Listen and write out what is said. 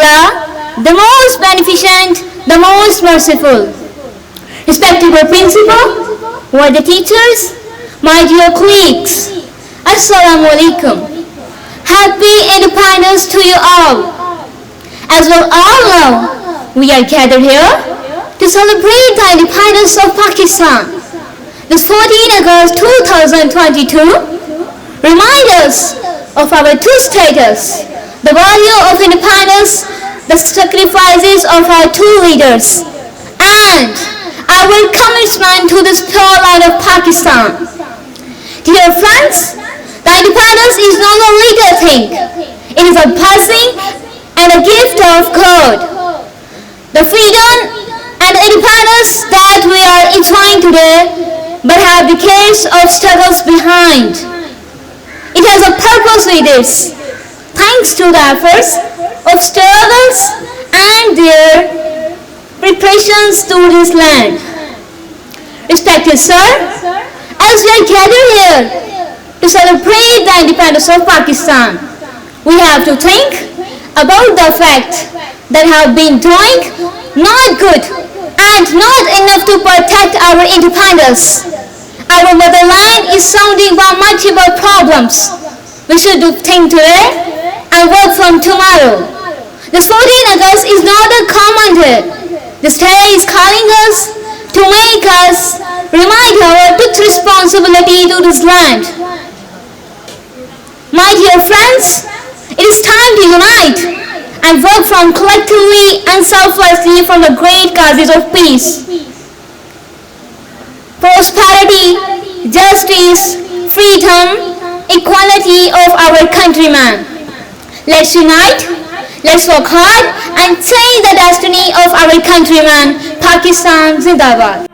Allah, the most beneficent, the most merciful. Respectable principal, worthy teachers, my dear colleagues, Assalamu alaikum. Happy Independence to you all. As we all know, we are gathered here to celebrate the independence of Pakistan. This 14 August 2022 reminds us of our two status, the value of independence, the sacrifices of our two leaders, and our commitment to this pure land of Pakistan. Dear friends, the independence is not a legal thing. It is a blessing and a gift of God. The freedom and independence that we are enjoying today but have decades of struggles behind. It has a purpose with this. Thanks to the efforts of struggles and their preparations to this land. Respected sir, as we are gathered here to celebrate the independence of Pakistan, we have to think about the fact that have been doing not good and not enough to protect our independence. Our motherland is surrounded by multiple problems. We should think today and work from tomorrow. The 14th August is not a common day. This day is calling us to make us remind our took responsibility to this land. My dear friends, it is time to unite and work from collectively and selflessly for the great causes of peace, prosperity, justice, freedom, equality of our countrymen. Let's unite, let's work hard and change the destiny of our countrymen. Pakistan Zindabad.